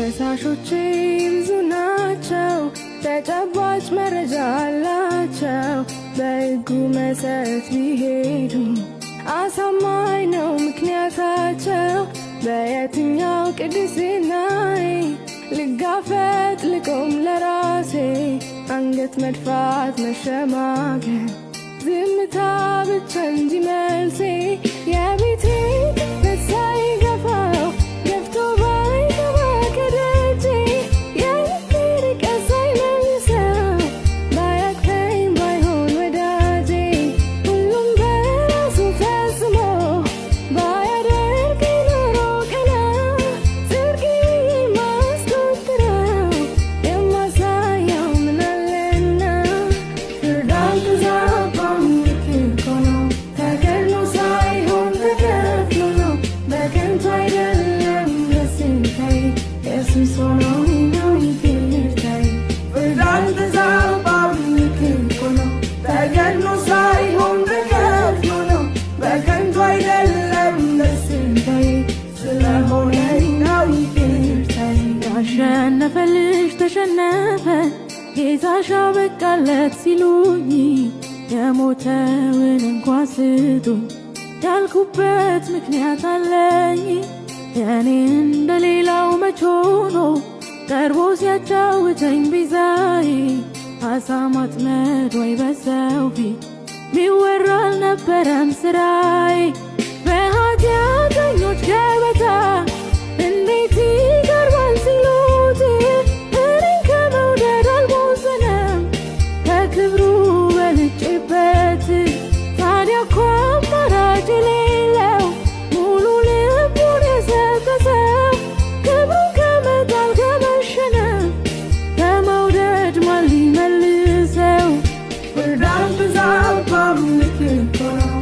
ከሳሾቼ ብዙ ናቸው፣ ተጨባጭ መረጃ አላቸው። በሕጉ መሰረት ቢሄዱ አሳማኝ ነው ምክንያታቸው። በየትኛው ቅድስናዬ ልጋፈጥ ልቆም ለራሴ? አንገት መድፋት መሸማገል ዝምታ ብቻ እንጂ መልሴ። የቤቴ ክፍተት ሳይገፋው ገፍቶ ባይገባ ከደጄ የልቤ ርቀት ሳይመልሰው ባያቅተኝ ባይሆን ወዳጄ ሁሉም በራሱ ፈጽሞ ባያደርገኝ ኖሮ ቀና ጽድቄን የማስቆጥረው የማሳየው ምን አለና? ፍርድ አልተዛባም ልክ እኮ ነው፣ ተገድሎ ሳይሆን ተከፍሎ ነው። በከንቱ አይደለም ደስታዬ ኢየሱስ ሆኖልኝ ነው ይቅርታዬ። ፍርድ አልተዛባም ልክ እኮ ነው፣ ተገድሎ ሳይሆን ተከፍሎ ነው። በከንቱ አይደለም ደስታዬ ስለሆነልኝ ነው ይቅርታዬ። ያሸነፈልሽ ተሸነፈ ጌታሽ አበቃለት ሲሉኝ የሞተውን እንኳ ስጡኝ ያልኩበት ምክንያት አለኝ። የኔ እንደሌላው መች ሆኖ ቀርቦ ሲያጫውተኝ ቤዛዬ አሳ ማጥመድ ወይ በሰው ፊት ሚወራ አልነበረም ስራዬ። በኃጢአተኞች ገበታ እንዴት ይቀርባል ሲሉት እኔን ከመውደድ አልቦዘነም ከክብሩ በልጬበት። ታዲያ እኮ አማራጭ የሌለው ሙሉ ልቡን የሰጠ ሰው ክብሩን ከመጣል ከመሸነፍ ከመውደድ ማን ሊመልሰው? ፍርድ አልተዛባም ልክ እኮ ነው